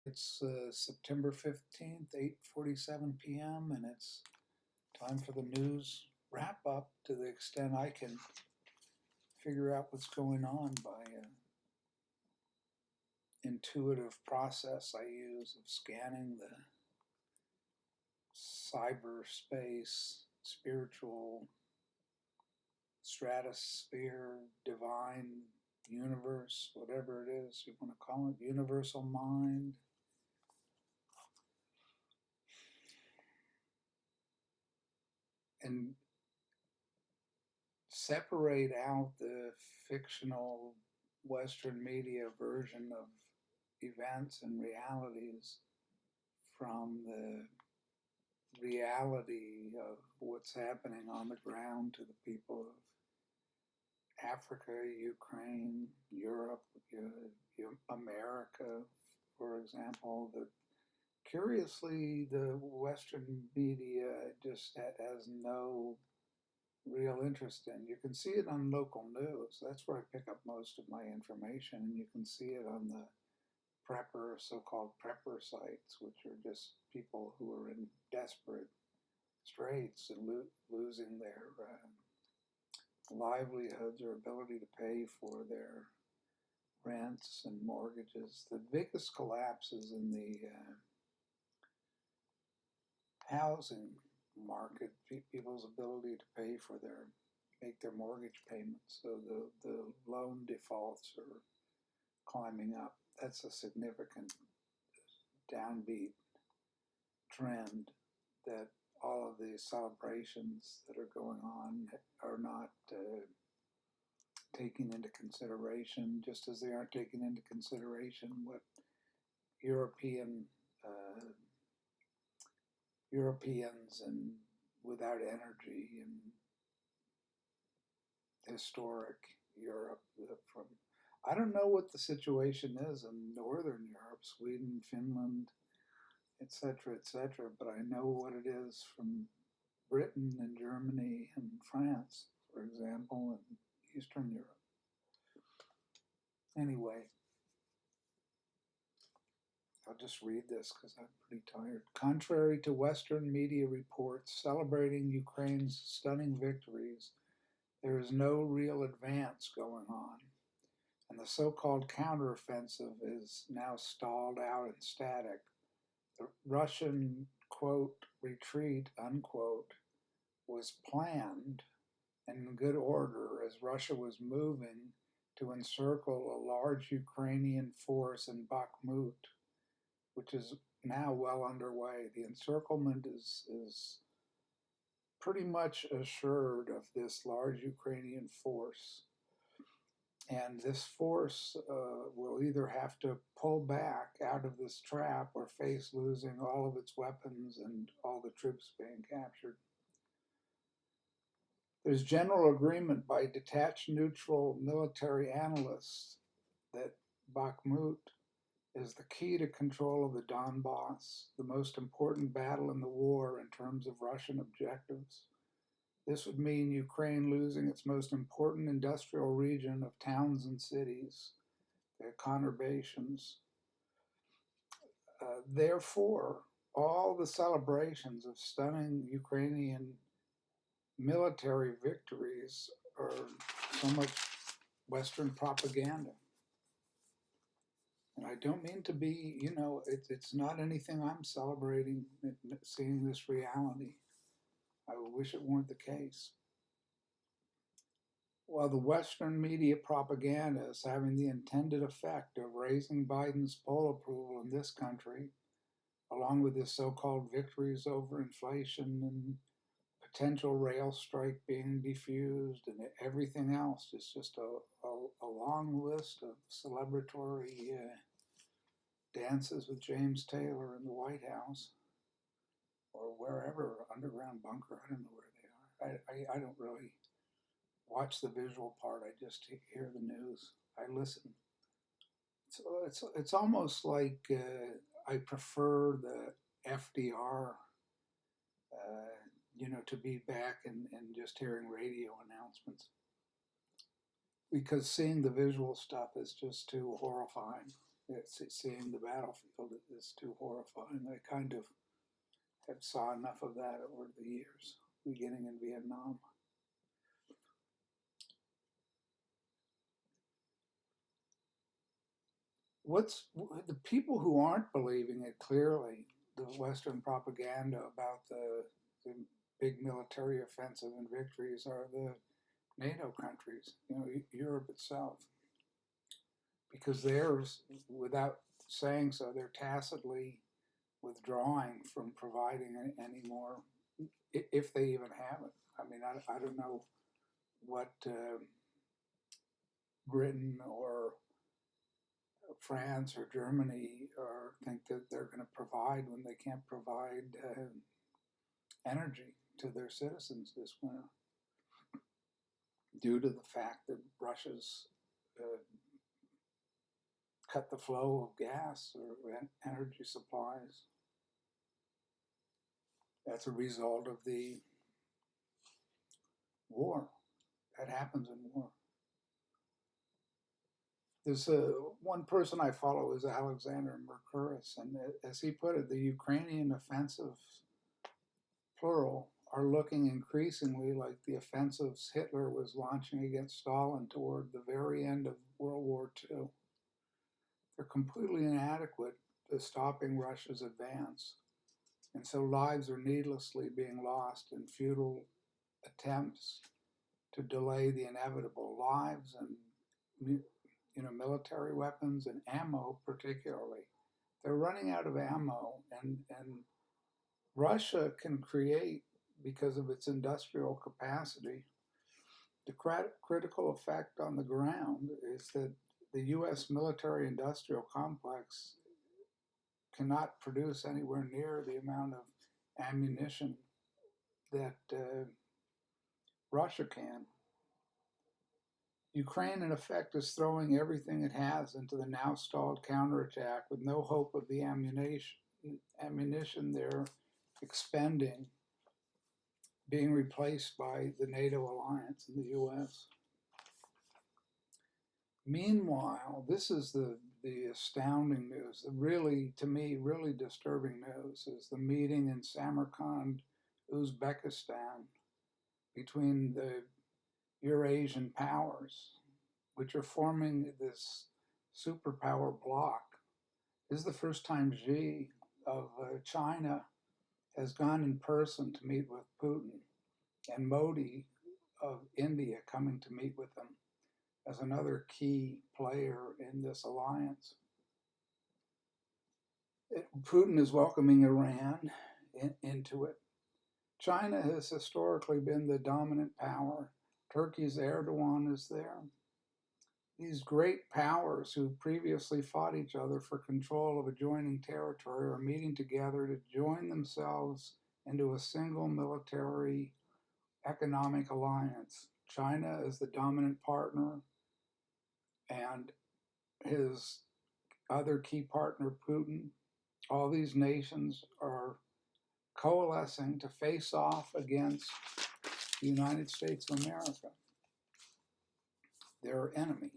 It's September 15th, 8:47 p.m., and it's time for the news wrap up to the extent I can figure out what's going on by intuitive process I use of scanning the cyberspace, spiritual stratosphere, divine universe, whatever it is you want to call it, universal mind. And separate out the fictional Western media version of events and realities from the reality of what's happening on the ground to the people of Africa, Ukraine, Europe, America, for example. Curiously, the Western media just has no real interest in. You can see it on local news. That's where I pick up most of my information, and you can see it on the prepper, so-called prepper sites, which are just people who are in desperate straits and losing their livelihoods or ability to pay for their rents and mortgages. The biggest collapses in the housing market, people's ability to pay for make their mortgage payments. So the loan defaults are climbing up. That's a significant downbeat trend that all of the celebrations that are going on are not taking into consideration, just as they aren't taking into consideration what Europeans and without energy and historic Europe from, I don't know what the situation is in Northern Europe, Sweden, Finland, etc., but I know what it is from Britain and Germany and France, for example, and Eastern Europe. Anyway, I'll just read this because I'm pretty tired. Contrary to Western media reports celebrating Ukraine's stunning victories, there is no real advance going on, and the so-called counteroffensive is now stalled out and static. The Russian, quote, retreat, unquote, was planned and in good order as Russia was moving to encircle a large Ukrainian force in Bakhmut, which is now well underway. The encirclement is pretty much assured of this large Ukrainian force. And this force will either have to pull back out of this trap or face losing all of its weapons and all the troops being captured. There's general agreement by detached neutral military analysts that Bakhmut is the key to control of the Donbass, the most important battle in the war in terms of Russian objectives. This would mean Ukraine losing its most important industrial region of towns and cities, their conurbations. Therefore, all the celebrations of stunning Ukrainian military victories are so much Western propaganda. And I don't mean to be, it's not anything I'm celebrating, seeing this reality. I wish it weren't the case. While the Western media propaganda is having the intended effect of raising Biden's poll approval in this country, along with his so-called victories over inflation and potential rail strike being defused and everything else, is just a long list of celebratory dances with James Taylor in the White House or wherever, underground bunker, I don't know where they are. I don't really watch the visual part, I just hear the news. I listen. So it's almost like I prefer the FDR, to be back and just hearing radio announcements. Because seeing the visual stuff is just too horrifying. Seeing the battlefield is too horrifying. I kind of have saw enough of that over the years, beginning in Vietnam. What's the people who aren't believing it clearly, the Western propaganda about the big military offensive and victories are the NATO countries, Europe itself. Because they're, without saying so, they're tacitly withdrawing from providing any more, if they even have it. I mean, I don't know what Britain or France or Germany think that they're going to provide when they can't provide energy to their citizens this winter, due to the fact that Russia's cut the flow of gas or energy supplies. That's a result of the war. That happens in war. There's one person I follow is Alexander Mercouris, and as he put it, the Ukrainian offensive, plural, are looking increasingly like the offensives Hitler was launching against Stalin toward the very end of World War II. They're completely inadequate to stopping Russia's advance, and so lives are needlessly being lost in futile attempts to delay the inevitable. Lives and military weapons and ammo particularly. They're running out of ammo, and Russia can create, because of its industrial capacity, the critical effect on the ground is that the U.S. military-industrial complex cannot produce anywhere near the amount of ammunition that Russia can. Ukraine, in effect, is throwing everything it has into the now stalled counterattack with no hope of the ammunition they're expending being replaced by the NATO alliance and the U.S. Meanwhile, this is the astounding news. The really, to me, really disturbing news is the meeting in Samarkand, Uzbekistan, between the Eurasian powers, which are forming this superpower bloc. This is the first time Xi of China has gone in person to meet with Putin, and Modi of India coming to meet with them as another key player in this alliance. Putin is welcoming Iran into it. China has historically been the dominant power. Turkey's Erdogan is there. These great powers who previously fought each other for control of adjoining territory are meeting together to join themselves into a single military economic alliance. China is the dominant partner, and his other key partner, Putin. All these nations are coalescing to face off against the United States of America, their enemy,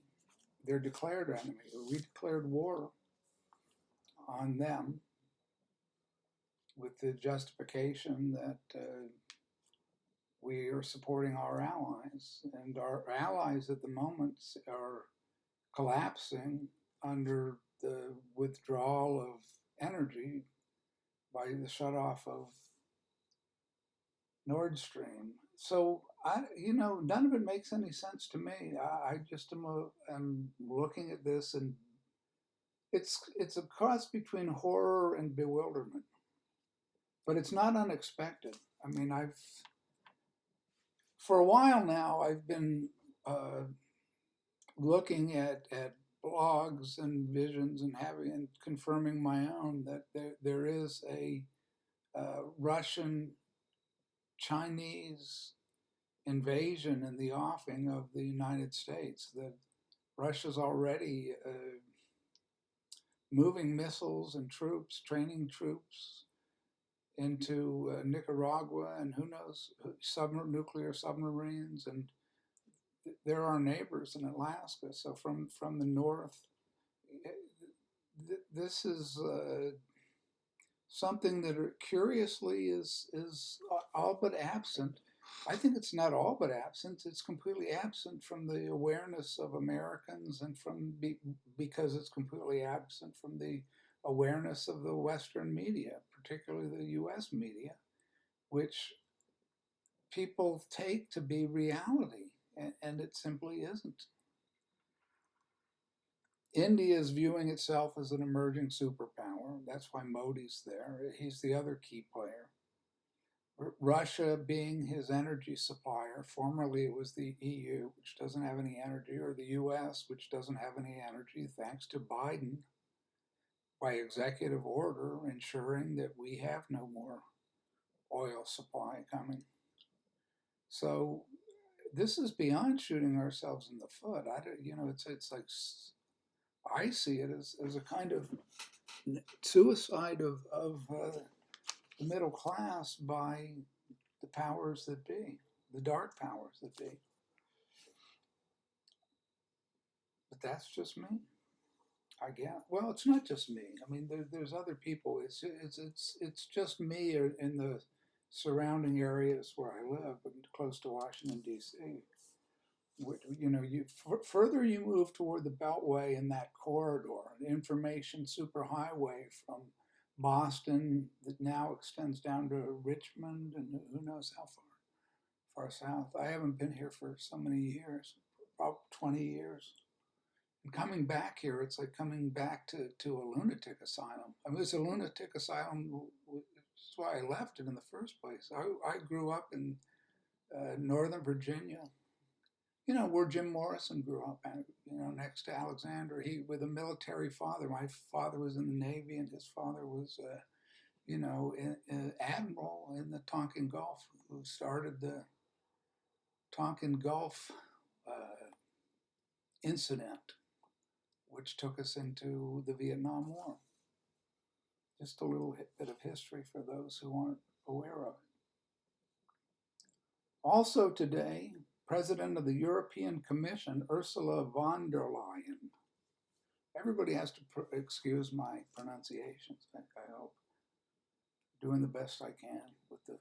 their declared enemy. We declared war on them with the justification that we are supporting our allies, and our allies at the moment are collapsing under the withdrawal of energy by the shutoff of Nord Stream. So none of it makes any sense to me. I just am looking at this, and it's a cross between horror and bewilderment, but it's not unexpected. I mean, for a while now, I've been looking at blogs and visions and confirming my own that there is a Russian Chinese invasion in the offing of the United States, that Russia's already moving missiles and troops, training troops into Nicaragua, and who knows, nuclear submarines, and there are neighbors in Alaska. So from the north, this is something that curiously is all but absent. I think it's not all but absent. It's completely absent from the awareness of Americans, and because it's completely absent from the awareness of the Western media, particularly the U.S. media, which people take to be reality, and it simply isn't. India is viewing itself as an emerging superpower. That's why Modi's there. He's the other key player. Russia being his energy supplier. Formerly it was the EU, which doesn't have any energy, or the US, which doesn't have any energy, thanks to Biden, by executive order, ensuring that we have no more oil supply coming. So this is beyond shooting ourselves in the foot. It's like, I see it as a kind of suicide of the middle class by the powers that be, the dark powers that be. But that's just me, I guess. Well, it's not just me. I mean, there's other people. It's just me in the surrounding areas where I live, close to Washington D.C. Further you move toward the Beltway in that corridor, an information superhighway from Boston that now extends down to Richmond and who knows how far south. I haven't been here for so many years, about 20 years. And coming back here, it's like coming back to a lunatic asylum. I mean, it's a lunatic asylum. That's why I left it in the first place. I grew up in Northern Virginia, where Jim Morrison grew up, next to Alexander. He, with a military father. My father was in the Navy, and his father was, an admiral in the Tonkin Gulf, who started the Tonkin Gulf incident, which took us into the Vietnam War. Just a little bit of history for those who aren't aware of it. Also today, President of the European Commission, Ursula von der Leyen. Everybody has to excuse my pronunciations, I hope. Doing the best I can with the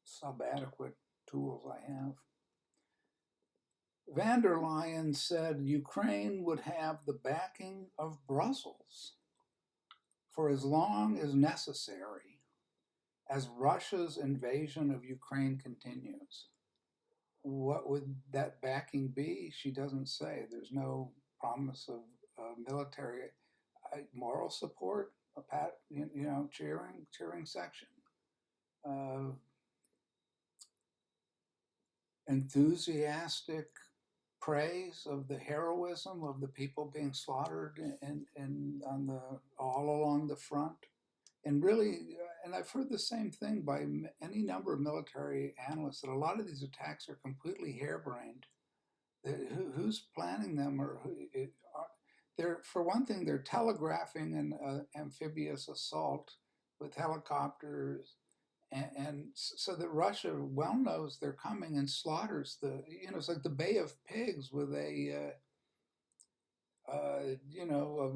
subadequate tools I have. Von der Leyen said Ukraine would have the backing of Brussels for as long as necessary as Russia's invasion of Ukraine continues. What would that backing be? She doesn't say. There's no promise of military moral support, cheering section. Enthusiastic praise of the heroism of the people being slaughtered all along the front. And really, and I've heard the same thing by any number of military analysts, that a lot of these attacks are completely harebrained. Who's planning them? For one thing, they're telegraphing an amphibious assault with helicopters, and so that Russia well knows they're coming and slaughters it's like the Bay of Pigs with a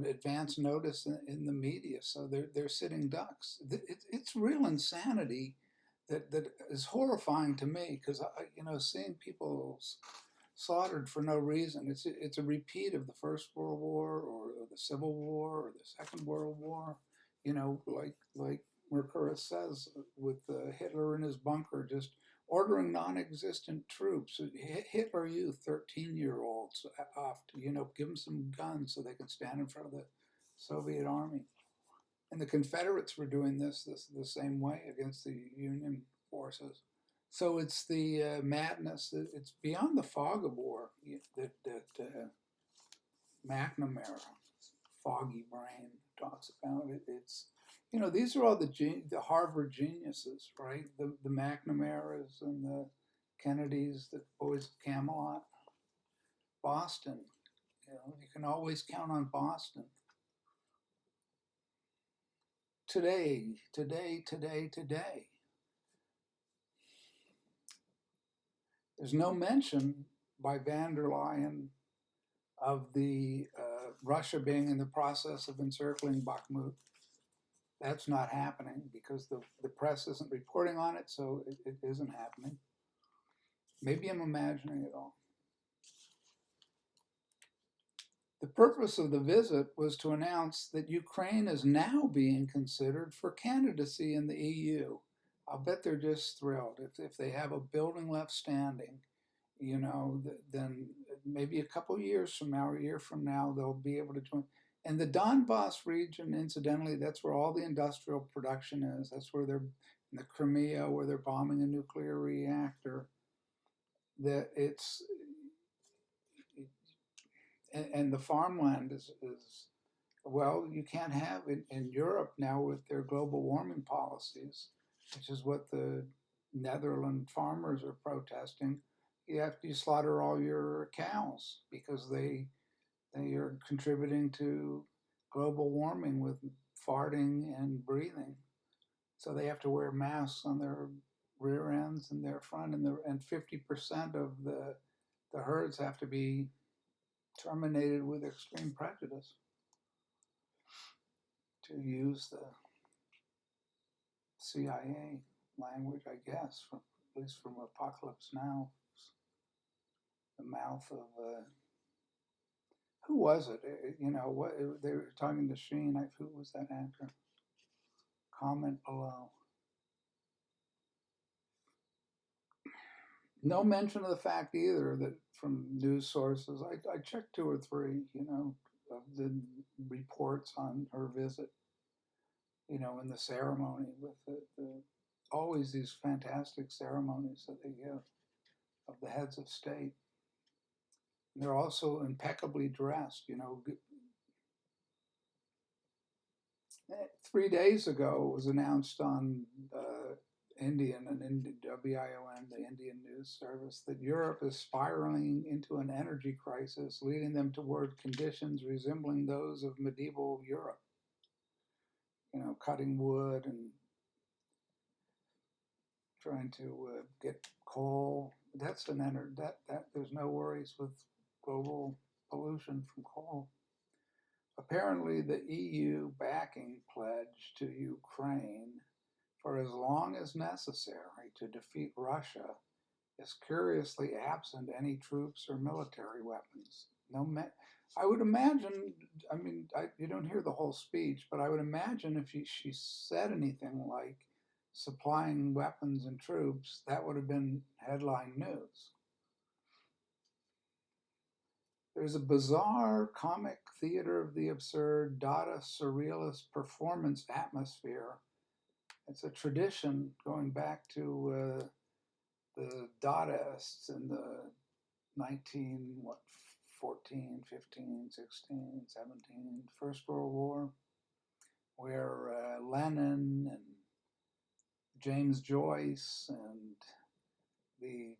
advance notice in the media. So they're sitting ducks. It's real insanity that is horrifying to me, because seeing people slaughtered for no reason. It's a repeat of the First World War or the Civil War or the Second World War. Like Mercouris says, with Hitler in his bunker, just ordering non-existent troops. Hitler used 13-year-olds off to, give them some guns so they can stand in front of the Soviet army. And the Confederates were doing this the same way against the Union forces. So it's the madness. It's beyond the fog of war that McNamara, foggy brain, talks about it. It's these are all the Harvard geniuses, right? The McNamaras and the Kennedys, the boys of Camelot, Boston. You can always count on Boston. Today. There's no mention by von der Leyen of the Russia being in the process of encircling Bakhmut. That's not happening because the press isn't reporting on it, so it isn't happening. Maybe I'm imagining it all. The purpose of the visit was to announce that Ukraine is now being considered for candidacy in the EU. I'll bet they're just thrilled. If they have a building left standing, you know, then maybe a couple years from now or a year from now, they'll be able to join. And the Donbass region, incidentally, that's where all the industrial production is. That's where they're in the Crimea, where they're bombing a nuclear reactor. That it's and the farmland is well, you can't have in Europe now with their global warming policies, which is what the Netherlands farmers are protesting. You slaughter all your cows because they are contributing to global warming with farting and breathing. So they have to wear masks on their rear ends and their front, and 50% of the herds have to be terminated with extreme prejudice, to use the CIA language, I guess, at least from Apocalypse Now, the mouth of who was it? You know what they were talking to Sheen. Who was that actor? Comment below. No mention of the fact either that from news sources. I checked 2 or 3, you know, of the reports on her visit, you know, in the ceremony with the always these fantastic ceremonies that they give of the heads of state. And they're also impeccably dressed, you know. 3 days ago, it was announced on WION, the Indian news service, that Europe is spiraling into an energy crisis, leading them toward conditions resembling those of medieval Europe. You know, cutting wood and trying to get coal. That's an energy that there's no worries with global pollution from coal. Apparently, the EU backing pledge to Ukraine for as long as necessary to defeat Russia is curiously absent any troops or military weapons. I would imagine, I mean, you don't hear the whole speech, but I would imagine if she said anything like supplying weapons and troops, that would have been headline news. There's a bizarre comic theater of the absurd, Dada surrealist performance atmosphere. It's a tradition going back to the Dadaists in the 14, 15, 16, 17, First World War, where Lenin and James Joyce and the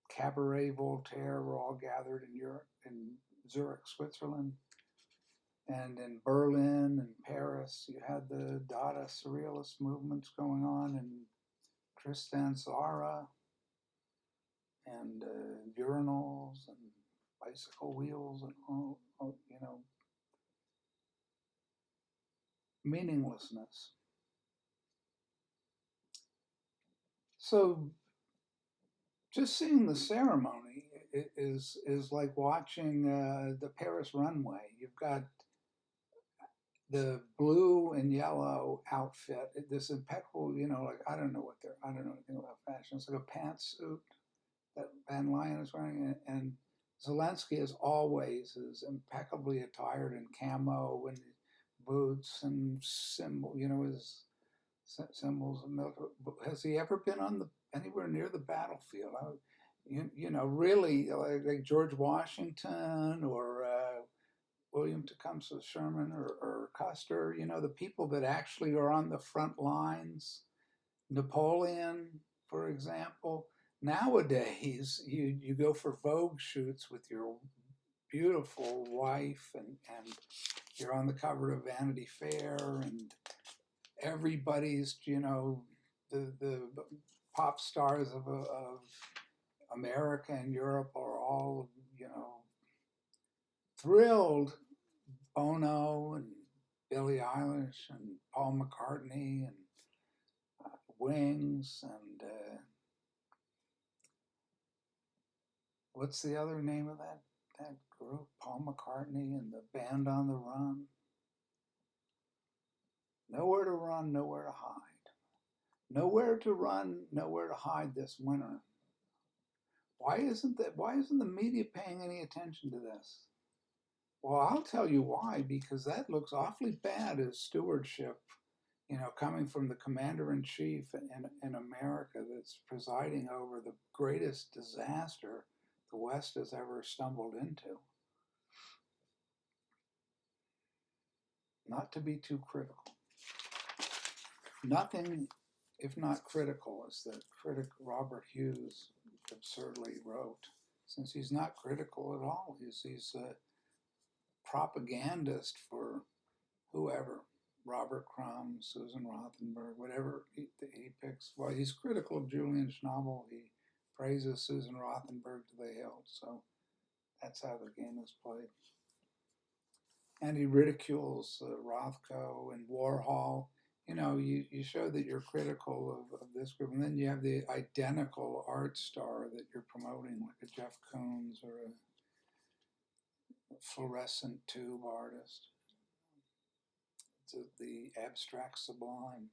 Cabaret Voltaire were all gathered in Europe, in Zurich, Switzerland, and in Berlin and Paris. You had the Dada surrealist movements going on in Tristan Tzara and urinals and bicycle wheels and all, you know, meaninglessness. So just seeing the ceremony is like watching the Paris runway. You've got the blue and yellow outfit, this impeccable, you know, like I don't know anything about fashion. It's like a pantsuit that Van Leyen is wearing, and Zelensky is always impeccably attired in camo and boots and his symbols of military. Has he ever been anywhere near the battlefield? You know, really, like George Washington or William Tecumseh Sherman or Custer, you know, the people that actually are on the front lines. Napoleon, for example. Nowadays, you go for Vogue shoots with your beautiful wife, and you're on the cover of Vanity Fair, and everybody's, you know, the pop stars of America and Europe are all, you know, thrilled Bono and Billie Eilish and Paul McCartney and Wings and what's the other name of that group? Paul McCartney and the Band on the Run. Nowhere to run, nowhere to hide. Nowhere to run, nowhere to hide this winter. Why isn't the media paying any attention to this? Well, I'll tell you why, because that looks awfully bad as stewardship, coming from the commander-in-chief in America that's presiding over the greatest disaster the West has ever stumbled into. Not to be too critical. Nothing, if not critical, as the critic Robert Hughes absurdly wrote, since he's not critical at all. He's a propagandist for whoever, Robert Crumb, Susan Rothenberg, whatever he picks. Well, he's critical of Julian Schnabel. He praises Susan Rothenberg to the hilt. So that's how the game is played. And he ridicules Rothko and Warhol. You show that you're critical of this group, and then you have the identical art star that you're promoting, like a Jeff Koons or a fluorescent tube artist. It's the abstract sublime.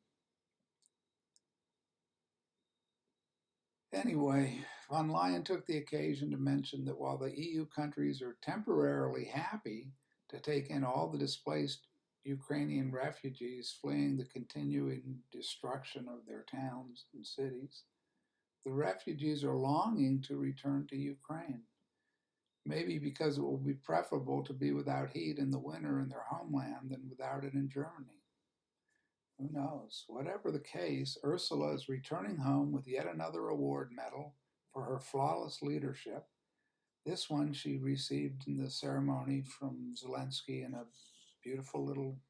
Anyway, von Leyen took the occasion to mention that while the EU countries are temporarily happy to take in all the displaced Ukrainian refugees fleeing the continuing destruction of their towns and cities, the refugees are longing to return to Ukraine. Maybe because it will be preferable to be without heat in the winter in their homeland than without it in Germany. Who knows? Whatever the case, Ursula is returning home with yet another award medal for her flawless leadership. This one she received in the ceremony from Zelensky in a beautiful little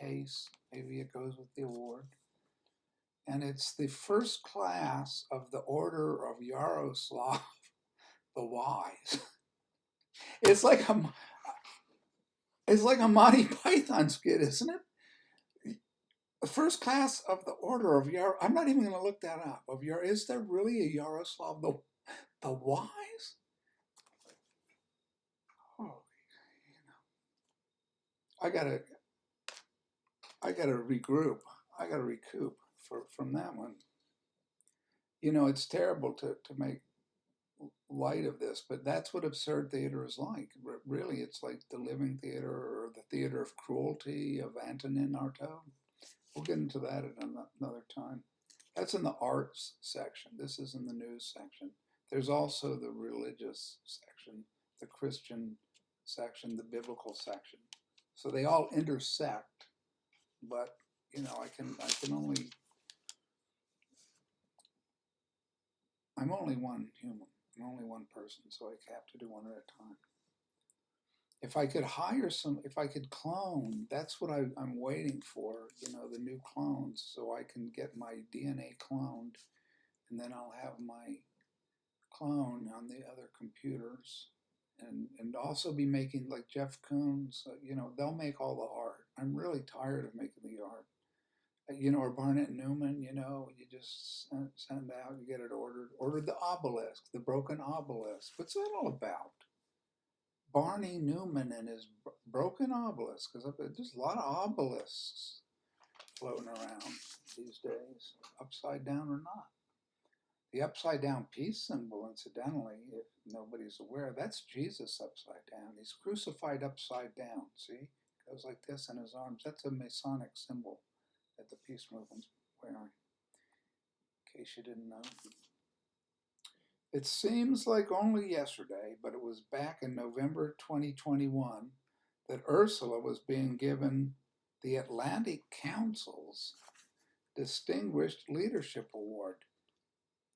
case. Maybe it goes with the award. And it's the first class of the Order of Yaroslav the Wise. It's like a Monty Python skit, isn't it? The first class of the Order of I'm not even going to look that up. Is there really a Yaroslav the Wise? Oh, I gotta regroup. I gotta recoup from that one. It's terrible to make light of this, but that's what absurd theater is like. Really, it's like the living theater or the theater of cruelty of Antonin Artaud. We'll get into that at another time. That's in the arts section. This is in the news section. There's also the religious section, the Christian section, the biblical section. So they all intersect, but I can only, I'm only one human. I'm only one person, so I have to do one at a time. If I could if I could clone, that's what I'm waiting for, the new clones, so I can get my DNA cloned, and then I'll have my clone on the other computers, and also be making, like Jeff Koons, they'll make all the art. I'm really tired of making the art. Or Barnett Newman, you just send out, you get it ordered. Ordered the obelisk, the broken obelisk. What's that all about? Barney Newman and his broken obelisk, because there's a lot of obelisks floating around these days, upside down or not. The upside down peace symbol, incidentally, if nobody's aware, that's Jesus upside down. He's crucified upside down, see? Goes like this in his arms. That's a Masonic symbol that the peace movement's wearing, in case you didn't know. It seems like only yesterday, but it was back in November 2021 that Ursula was being given the Atlantic Council's Distinguished Leadership Award.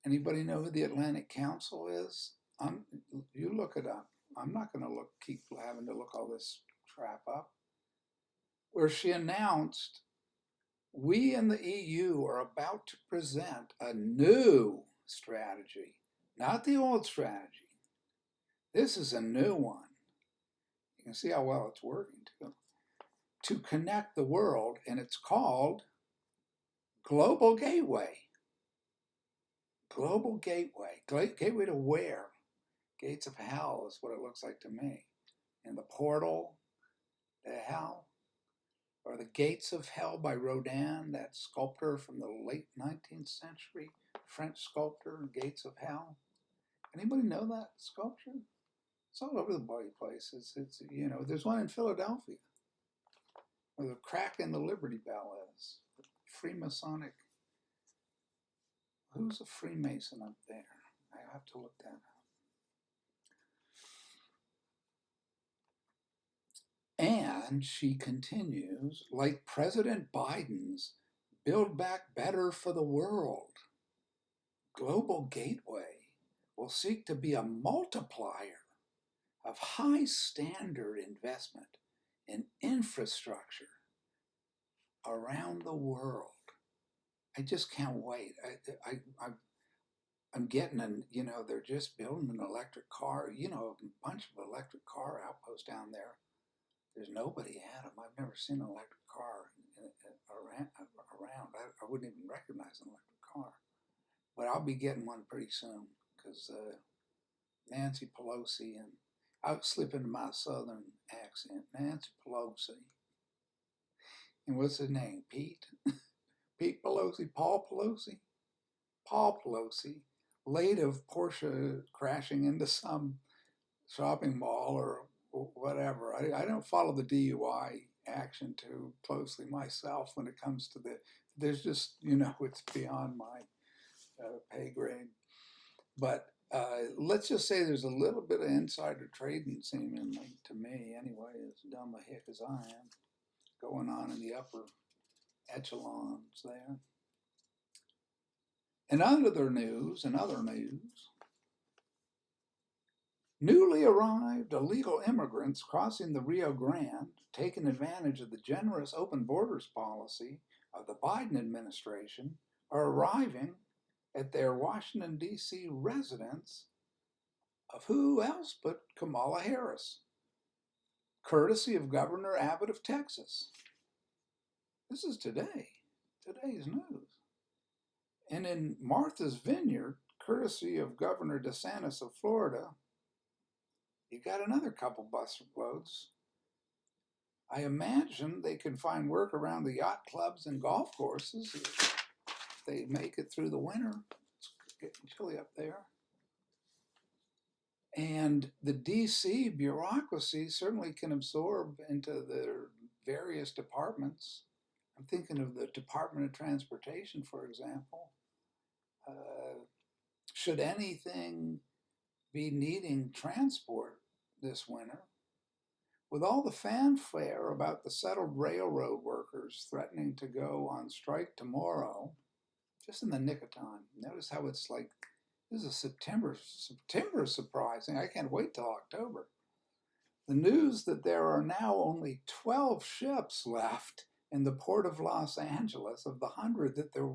Anybody know who the Atlantic Council is? You look it up. I'm not going to keep having to look all this crap up. Where she announced, we in the EU are about to present a new strategy, not the old strategy. This is a new one. You can see how well it's working too. To connect the world, and it's called Global Gateway. Global Gateway. Gateway to where? Gates of hell is what it looks like to me. And the portal to hell, or the Gates of Hell by Rodin, that sculptor from the late 19th century, French sculptor, Gates of Hell. Anybody know that sculpture? It's all over the bloody place. It's there's one in Philadelphia where the crack in the Liberty Bell is. Freemasonic. Who's a Freemason up there? I have to look that up. And she continues, like President Biden's Build Back Better for the World, Global Gateway will seek to be a multiplier of high standard investment in infrastructure around the world. I just can't wait. I'm getting they're just building an electric car, a bunch of electric car outposts down there. There's nobody at them. I've never seen an electric car around. I wouldn't even recognize an electric car. But I'll be getting one pretty soon because Nancy Pelosi, and I'll slip into my southern accent, Nancy Pelosi. And what's his name? Pete? Pete Pelosi? Paul Pelosi? Paul Pelosi, late of Porsche crashing into some shopping mall or whatever. I don't follow the DUI action too closely myself when it comes to there's just, it's beyond my pay grade. But let's just say there's a little bit of insider trading seemingly, to me anyway, as dumb a hick as I am, going on in the upper echelons there. In other news, newly arrived illegal immigrants crossing the Rio Grande, taking advantage of the generous open borders policy of the Biden administration, are arriving at their Washington, D.C. residence of who else but Kamala Harris, courtesy of Governor Abbott of Texas. This is today's news. And in Martha's Vineyard, courtesy of Governor DeSantis of Florida, you got another couple busloads. I imagine they can find work around the yacht clubs and golf courses if they make it through the winter. It's getting chilly up there. And the DC bureaucracy certainly can absorb into their various departments. I'm thinking of the Department of Transportation, for example. Should anything be needing transport this winter, with all the fanfare about the settled railroad workers threatening to go on strike tomorrow, just in the nick of time. Notice how it's like, this is September surprising. I can't wait till October. The news that there are now only 12 ships left in the port of Los Angeles of the 100 that there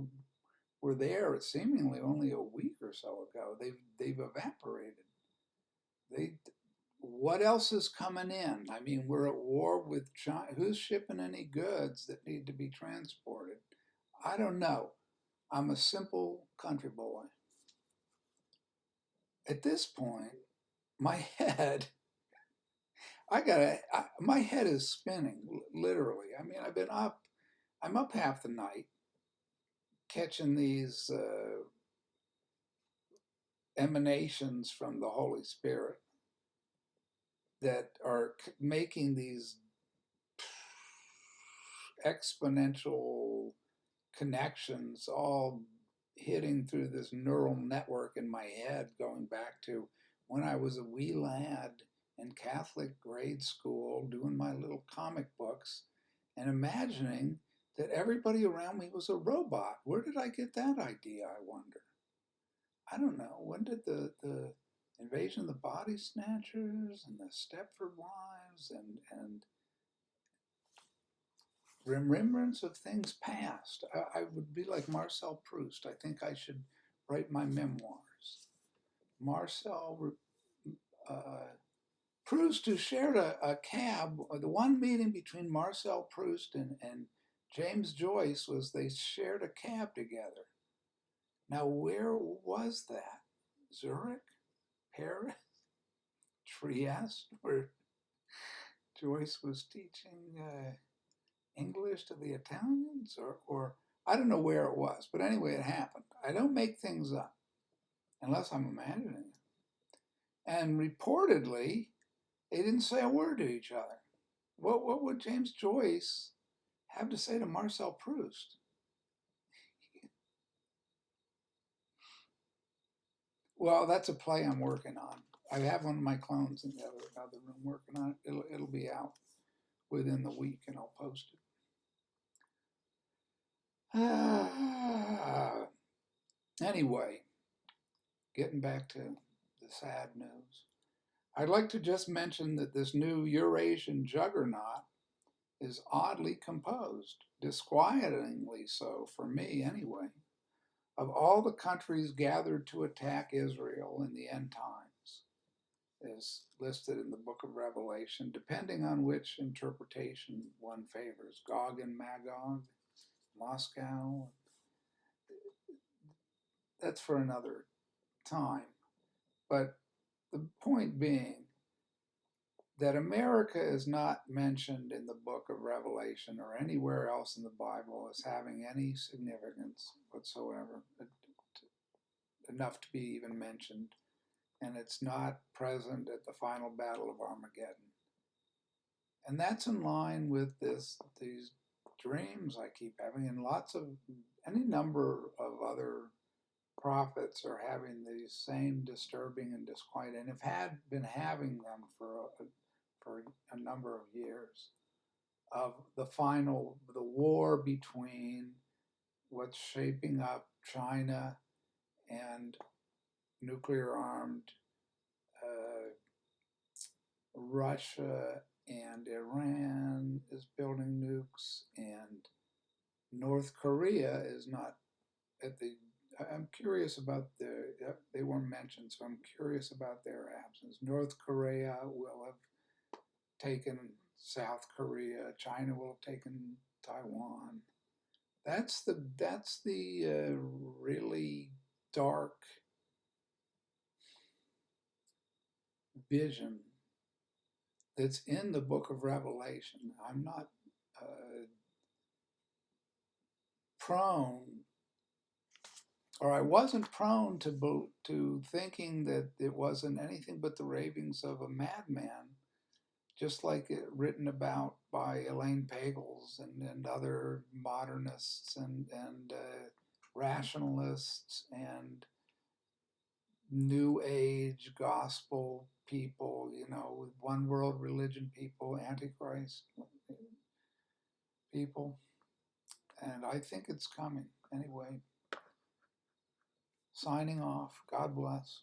were there seemingly only a week or so ago. They've evaporated. What else is coming in? I mean, we're at war with China. Who's shipping any goods that need to be transported? I don't know. I'm a simple country boy. At this point, my head is spinning, literally. I mean, I'm up half the night catching these emanations from the Holy Spirit that are making these exponential connections, all hitting through this neural network in my head, going back to when I was a wee lad in Catholic grade school doing my little comic books and imagining that everybody around me was a robot. Where did I get that idea, I wonder? I don't know. When did the Invasion of the Body Snatchers and the Stepford Wives and remembrance of things past? I would be like Marcel Proust. I think I should write my memoirs. Marcel Proust, who shared a cab, the one meeting between Marcel Proust and James Joyce was they shared a cab together. Now, where was that? Zurich? Paris? Trieste? Where Joyce was teaching English to the Italians? Or I don't know where it was, but anyway, it happened. I don't make things up unless I'm imagining it. And reportedly, they didn't say a word to each other. What would James Joyce have to say to Marcel Proust? Well, that's a play I'm working on. I have one of my clones in the other room working on it. It'll be out within the week, and I'll post it. Anyway, getting back to the sad news. I'd like to just mention that this new Eurasian juggernaut is oddly composed, disquietingly so for me anyway. Of all the countries gathered to attack Israel in the end times, is listed in the book of Revelation, depending on which interpretation one favors. Gog and Magog, Moscow. That's for another time. But the point being that America is not mentioned in the book of Revelation or anywhere else in the Bible as having any significance whatsoever, enough to be even mentioned. And it's not present at the final battle of Armageddon. And that's in line with these dreams I keep having, and any number of other prophets are having these same disturbing and disquieting, and have been having them for a number of years, of the war between what's shaping up China and nuclear-armed Russia, and Iran is building nukes, and North Korea is not at the. I'm curious about they weren't mentioned, so I'm curious about their absence. North Korea will have taken South Korea. China will have taken Taiwan. That's the really dark vision that's in the book of Revelation. I'm not prone, or I wasn't prone to thinking that it wasn't anything but the ravings of a madman, just like it written about by Elaine Pagels and other modernists and rationalists and New Age gospel people, one world religion people, Antichrist people. And I think it's coming. Anyway, signing off. God bless.